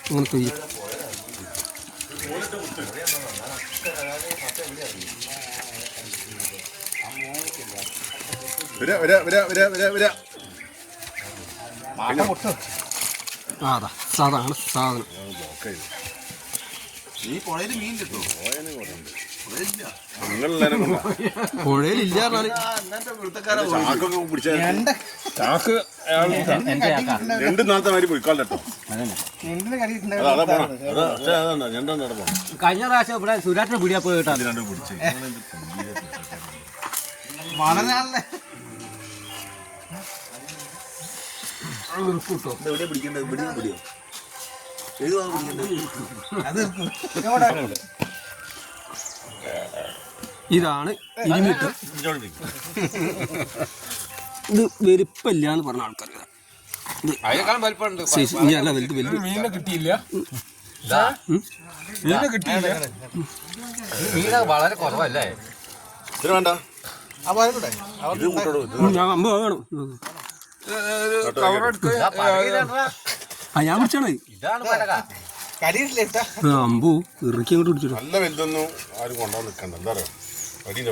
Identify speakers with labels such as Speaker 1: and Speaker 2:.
Speaker 1: അങ്ങനെ തൊയ്യും. അതാ സാധാരണ സാധനം. പുഴയിലില്ല
Speaker 2: ചാക്ക് രണ്ട് നാളത്തെ മാതിരി പോയിക്കാളോ.
Speaker 3: കഴിഞ്ഞ പ്രാവശ്യം ഇവിടെ സുരാറ്റിനെ പിടിയാ പോയിട്ടാ
Speaker 2: പിടിച്ച്
Speaker 1: ഇതാണ് ഇരിമീറ്റർ. ഇത് വലിപ്പമില്ലാന്ന് പറഞ്ഞ ആൾക്കാർ
Speaker 4: മീനെ കിട്ടിയില്ല, മീനെ കിട്ടിയില്ല.
Speaker 3: മീന വളരെ കുറവല്ലേ.
Speaker 2: വേണ്ട
Speaker 1: ഞാൻ പിടിച്ചാണ് അമ്പു ഇറക്കി അങ്ങോട്ട് പിടിച്ചിട്ടു.
Speaker 2: നല്ല വലുതൊന്നും ആരും കൊണ്ടുവന്ന് നിൽക്കണ്ട. എന്താ പറയുക, അടിയുടെ